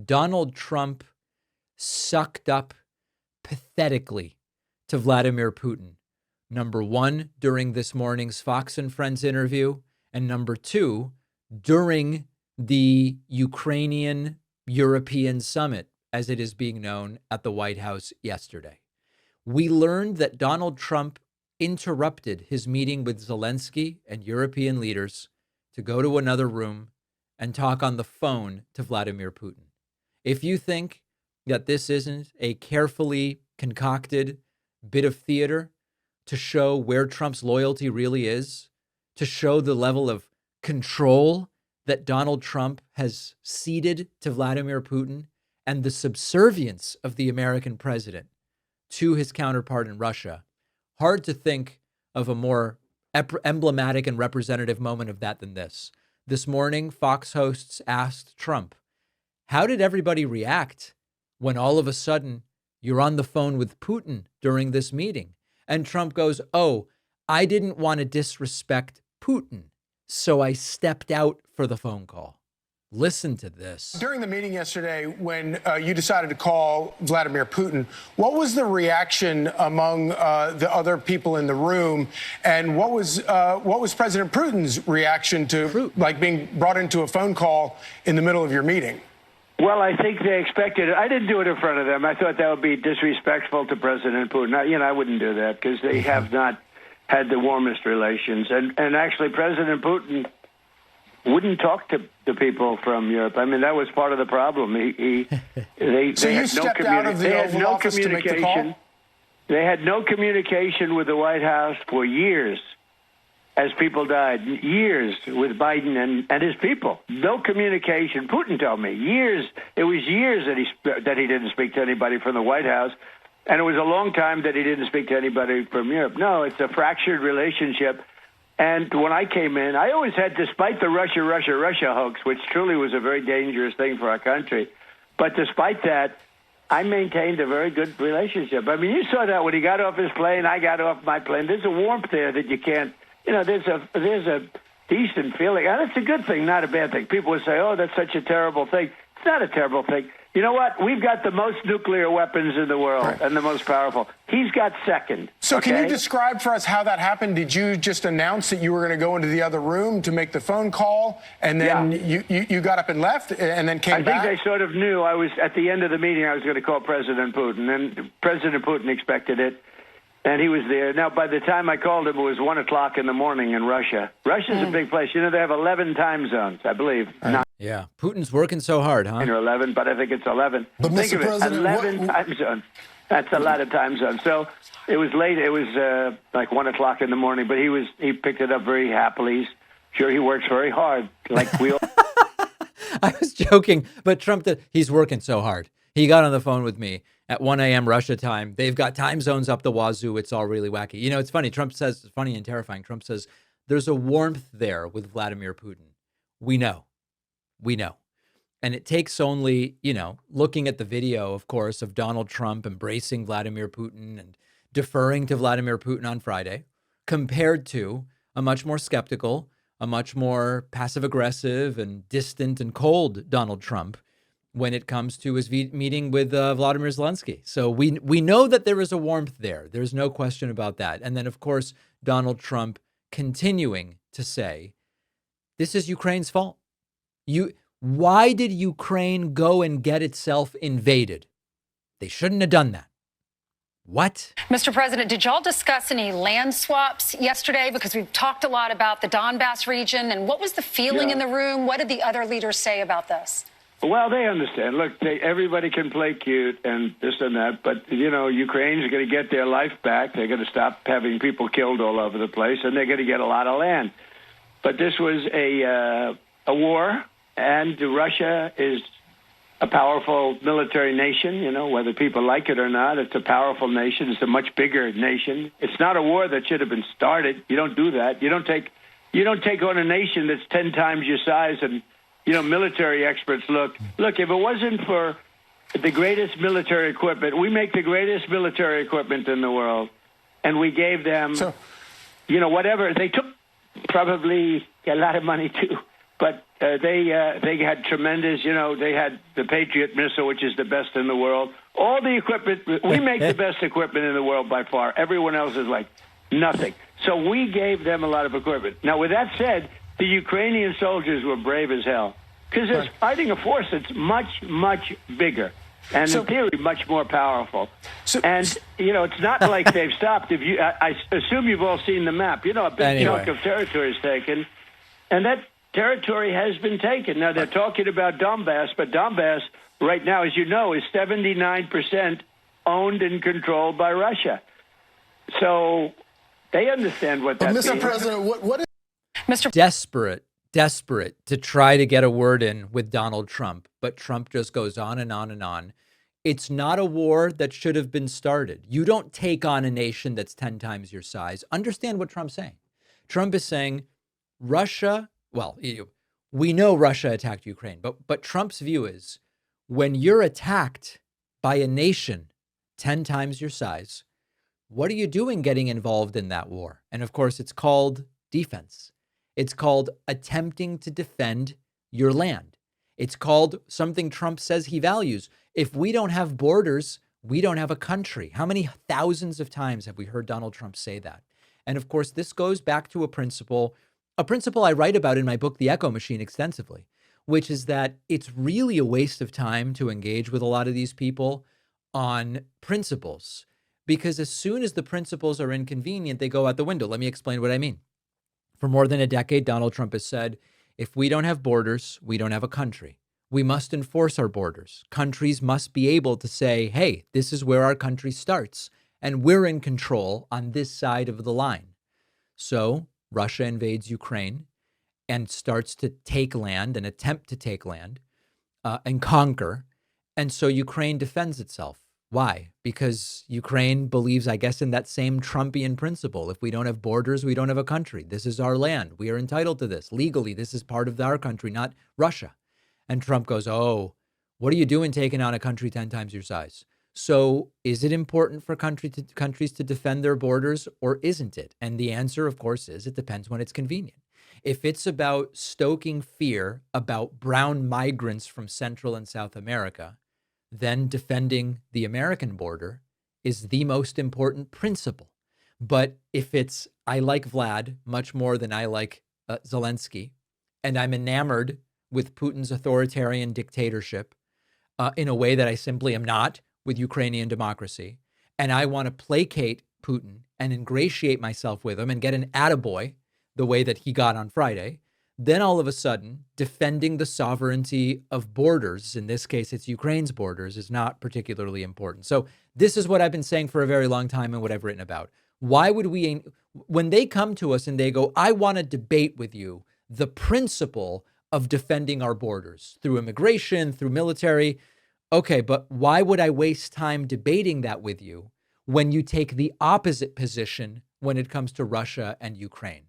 Donald Trump sucked up pathetically to Vladimir Putin. Number one, during this morning's Fox and Friends interview, and number two, during the Ukrainian-European summit, as it is being known, at the White House yesterday. We learned that Donald Trump interrupted his meeting with Zelensky and European leaders to go to another room and talk on the phone to Vladimir Putin. If you think that this isn't a carefully concocted bit of theater to show where Trump's loyalty really is, to show the level of control that Donald Trump has ceded to Vladimir Putin and the subservience of the American president to his counterpart in Russia, hard to think of a more emblematic and representative moment of that than this. This morning, Fox hosts asked Trump, how did everybody react when all of a sudden you're on the phone with Putin during this meeting? And Trump goes, oh, I didn't want to disrespect Putin, so I stepped out for the phone call. Listen to this. During the meeting yesterday, when you decided to call Vladimir Putin, what was the reaction among the other people in the room? And what was President Putin's reaction to being brought into a phone call in the middle of your meeting? Well, I think they expected it. I didn't do it in front of them. I thought that would be disrespectful to President Putin. I wouldn't do that because they have not had the warmest relations. And actually, President Putin wouldn't talk to the people from Europe. I mean, that was part of the problem. They stepped out of the Oval Office to make the call? They had no communication with the White House for years as people died. Years with Biden and his people. No communication. Putin told me. Years. It was years that he didn't speak to anybody from the White House. And it was a long time that he didn't speak to anybody from Europe. No, it's a fractured relationship. And when I came in, I always had, despite the Russia hoax, which truly was a very dangerous thing for our country, but despite that, I maintained a very good relationship. I mean, you saw that when he got off his plane, I got off my plane. There's a warmth there that you can't, there's a decent feeling. And it's a good thing, not a bad thing. People would say, oh, that's such a terrible thing. It's not a terrible thing. You know what? We've got the most nuclear weapons in the world and the most powerful. He's got second. So can you describe for us how that happened? Did you just announce that you were going to go into the other room to make the phone call, and then you got up and left and then came back? I think they sort of knew I was, at the end of the meeting, I was going to call President Putin, and President Putin expected it, and he was there. Now, by the time I called him, it was 1 o'clock in the morning in Russia. Russia's a big place. They have 11 time zones, I believe. Yeah, Putin's working so hard, huh? 9 or 11, but I think it's 11. But think Mr. of it, President, 11 time zones. That's a lot of time zones. So it was late. It was like 1 o'clock in the morning, but he picked it up very happily. Sure, he works very hard, like we all. I was joking, but Trump, he's working so hard. He got on the phone with me at 1 a.m. Russia time. They've got time zones up the wazoo. It's all really wacky. It's funny. Trump says, it's funny and terrifying. Trump says, there's a warmth there with Vladimir Putin. We know. And it takes only, looking at the video, of course, of Donald Trump embracing Vladimir Putin and deferring to Vladimir Putin on Friday, compared to a much more skeptical, a much more passive-aggressive and distant and cold Donald Trump when it comes to his meeting with Vladimir Zelensky. So we know that there is a warmth there. There's no question about that. And then, of course, Donald Trump continuing to say, this is Ukraine's fault. Why did Ukraine go and get itself invaded? They shouldn't have done that. What? Mr. President, did y'all discuss any land swaps yesterday? Because we've talked a lot about the Donbass region. And what was the feeling in the room? What did the other leaders say about this? Well, they understand. Look, everybody can play cute and this and that. But, Ukraine's going to get their life back. They're going to stop having people killed all over the place. And they're going to get a lot of land. But this was a war. And Russia is a powerful military nation, whether people like it or not. It's a powerful nation. It's a much bigger nation. It's not a war that should have been started. You don't do that. You don't take on a nation that's 10 times your size. And, military experts look, if it wasn't for the greatest military equipment, we make the greatest military equipment in the world. And we gave them, whatever. They took probably a lot of money, too. But they had tremendous, they had the Patriot missile, which is the best in the world. All the equipment, we make the best equipment in the world by far. Everyone else is like nothing. So we gave them a lot of equipment. Now, with that said, the Ukrainian soldiers were brave as hell because they're fighting a force that's much, much bigger and in theory much more powerful. And, it's not like they've stopped. I assume you've all seen the map. A big chunk of territory is taken, and that territory has been taken. Now, they're talking about Donbass, but Donbass right now, as you know, is 79% owned and controlled by Russia. So they understand what that means. Mr. President, what is... Mr. Desperate to try to get a word in with Donald Trump, but Trump just goes on and on and on. It's not a war that should have been started. You don't take on a nation that's 10 times your size. Understand what Trump's saying. Trump is saying Russia... Well, we know Russia attacked Ukraine, but Trump's view is when you're attacked by a nation 10 times your size, what are you doing getting involved in that war? And of course, it's called defense. It's called attempting to defend your land. It's called something Trump says he values. If we don't have borders, we don't have a country. How many thousands of times have we heard Donald Trump say that? And of course, this goes back to a principle I write about in my book, The Echo Machine, extensively, which is that it's really a waste of time to engage with a lot of these people on principles, because as soon as the principles are inconvenient, they go out the window. Let me explain what I mean. For more than a decade, Donald Trump has said, if we don't have borders, we don't have a country. We must enforce our borders. Countries must be able to say, hey, this is where our country starts, and we're in control on this side of the line. So Russia invades Ukraine and starts to take land and attempt to take land and conquer. And so Ukraine defends itself. Why? Because Ukraine believes, I guess, in that same Trumpian principle. If we don't have borders, we don't have a country. This is our land. We are entitled to this. Legally, this is part of our country, not Russia. And Trump goes, oh, what are you doing taking on a country 10 times your size? So is it important for countries to defend their borders, or isn't it? And the answer, of course, is it depends when it's convenient. If it's about stoking fear about brown migrants from Central and South America, then defending the American border is the most important principle. But if it's, I like Vlad much more than I like Zelensky, and I'm enamored with Putin's authoritarian dictatorship in a way that I simply am not with Ukrainian democracy, and I want to placate Putin and ingratiate myself with him and get an attaboy the way that he got on Friday, then all of a sudden, defending the sovereignty of borders, in this case, it's Ukraine's borders, is not particularly important. So this is what I've been saying for a very long time and what I've written about. Why would we, when they come to us and they go, I want to debate with you the principle of defending our borders through immigration, through military. Okay, but why would I waste time debating that with you when you take the opposite position when it comes to Russia and Ukraine?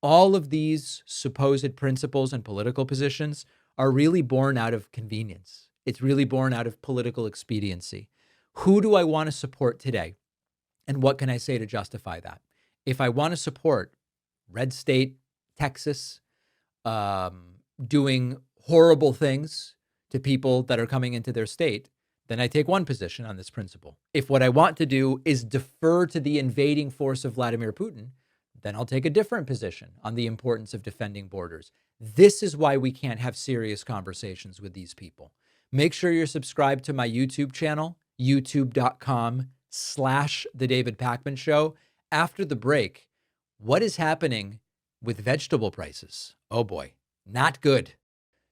All of these supposed principles and political positions are really born out of convenience. It's really born out of political expediency. Who do I want to support today? And what can I say to justify that? If I want to support red state Texas doing horrible things to people that are coming into their state, then I take one position on this principle. If what I want to do is defer to the invading force of Vladimir Putin, then I'll take a different position on the importance of defending borders. This is why we can't have serious conversations with these people. Make sure you're subscribed to my YouTube channel, youtube.com/The David Pakman Show. After the break, what is happening with vegetable prices? Oh boy, not good.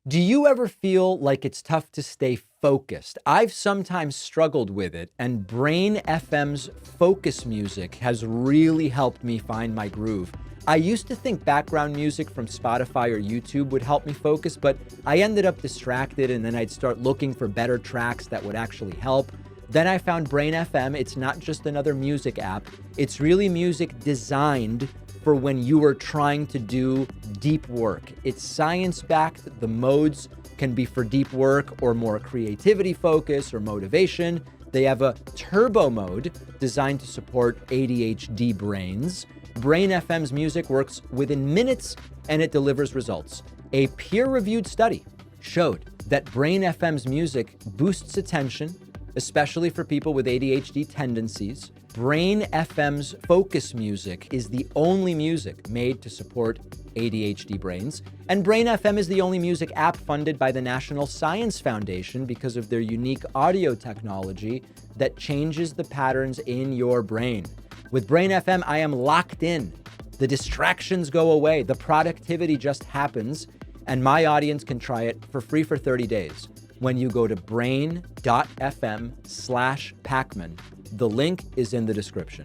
Do you ever feel like it's tough to stay focused? I've sometimes struggled with it, and Brain FM's focus music has really helped me find my groove. I used to think background music from Spotify or YouTube would help me focus, but I ended up distracted, and then I'd start looking for better tracks that would actually help. Then I found Brain FM. It's not just another music app. It's really music designed for when you are trying to do deep work. It's science-backed. The modes can be for deep work or more creativity focus or motivation. They have a turbo mode designed to support ADHD brains. Brain FM's music works within minutes and it delivers results. A peer-reviewed study showed that Brain FM's music boosts attention, especially for people with ADHD tendencies. Brain FM's focus music is the only music made to support ADHD brains. And Brain FM is the only music app funded by the National Science Foundation because of their unique audio technology that changes the patterns in your brain. With Brain FM, I am locked in. The distractions go away. The productivity just happens. And my audience can try it for free for 30 days when you go to brain.fm/Pakman. The link is in the description.